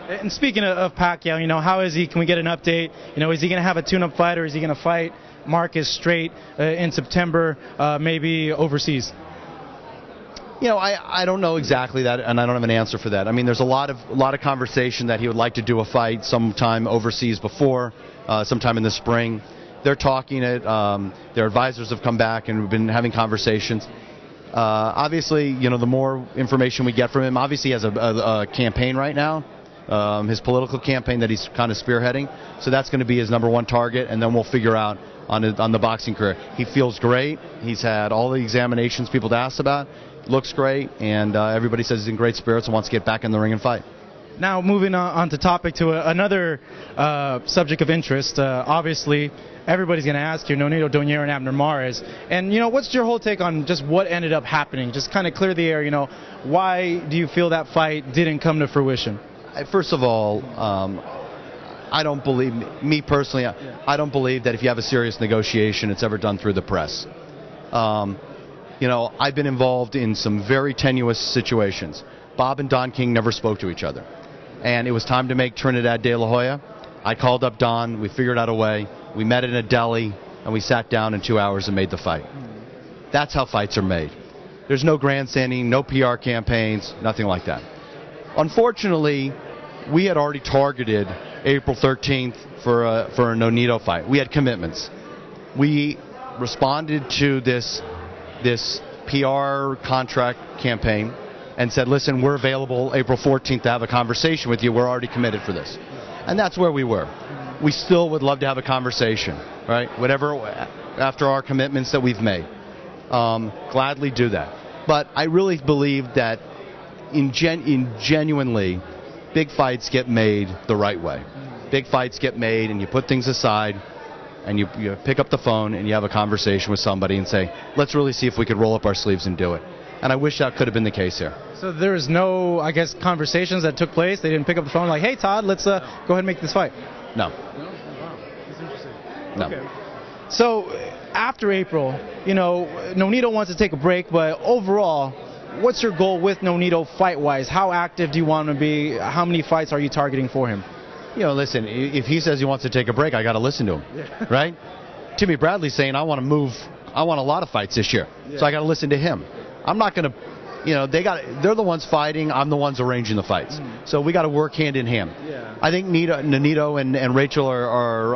And speaking of Pacquiao, how is he? Can we get an update? Is he going to have a tune-up fight, or is he going to fight Marcus straight in September, maybe overseas? I don't know exactly that, and I don't have an answer for that. I mean, there's a lot of conversation that he would like to do a fight sometime overseas before, sometime in the spring. They're talking it. Their advisors have come back and we've been having conversations. Obviously, the more information we get from him, obviously he has a campaign right now, his political campaign that he's kind of spearheading. So that's going to be his #1 target, and then we'll figure out on the boxing career. He feels great. He's had all the examinations people asked about. Looks great, and everybody says he's in great spirits and wants to get back in the ring and fight. Now, moving on to topic to another subject of interest. Obviously, everybody's going to ask you, Nonito, Donaire, and Abner Mares. And, what's your whole take on just what ended up happening? Just kind of clear the air, why do you feel that fight didn't come to fruition? First of all, I don't believe, me personally, I don't believe that if you have a serious negotiation, it's ever done through the press. I've been involved in some very tenuous situations. Bob and Don King never spoke to each other. And it was time to make Trinidad De La Hoya. I called up Don. We figured out a way. We met in a deli, and we sat down in 2 hours and made the fight. That's how fights are made. There's no grandstanding, no PR campaigns, nothing like that. Unfortunately, we had already targeted April 13th for a Nonito fight. We had commitments. We responded to this PR contract campaign and said, listen, we're available April 14th to have a conversation with you. We're already committed for this. And that's where we were. We still would love to have a conversation, right? Whatever, after our commitments that we've made. Gladly do that. But I really believe that genuinely, big fights get made the right way. Big fights get made, and you put things aside, and you pick up the phone and you have a conversation with somebody and say, let's really see if we could roll up our sleeves and do it. And I wish that could have been the case here. So there was no, conversations that took place? They didn't pick up the phone like, hey, Todd, let's go ahead and make this fight? No. Wow. That's interesting. No. Okay. So after April, Nonito wants to take a break, but overall, what's your goal with Nonito fight-wise? How active do you want him to be? How many fights are you targeting for him? Listen, if he says he wants to take a break, I got to listen to him, right? Timmy Bradley's saying, I want a lot of fights this year, so I got to listen to him. I'm not going to, they're the ones fighting, I'm the ones arranging the fights. So we got to work hand in hand. Yeah. I think Nonito and Rachel are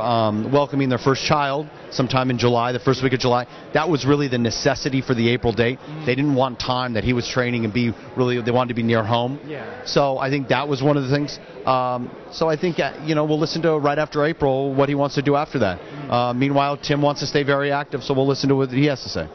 welcoming their first child sometime in July, the first week of July. That was really the necessity for the April date. They didn't want time that he was training and they wanted to be near home. Yeah. So I think that was one of the things. So I think, we'll listen to right after April what he wants to do after that. Meanwhile, Tim wants to stay very active, so we'll listen to what he has to say.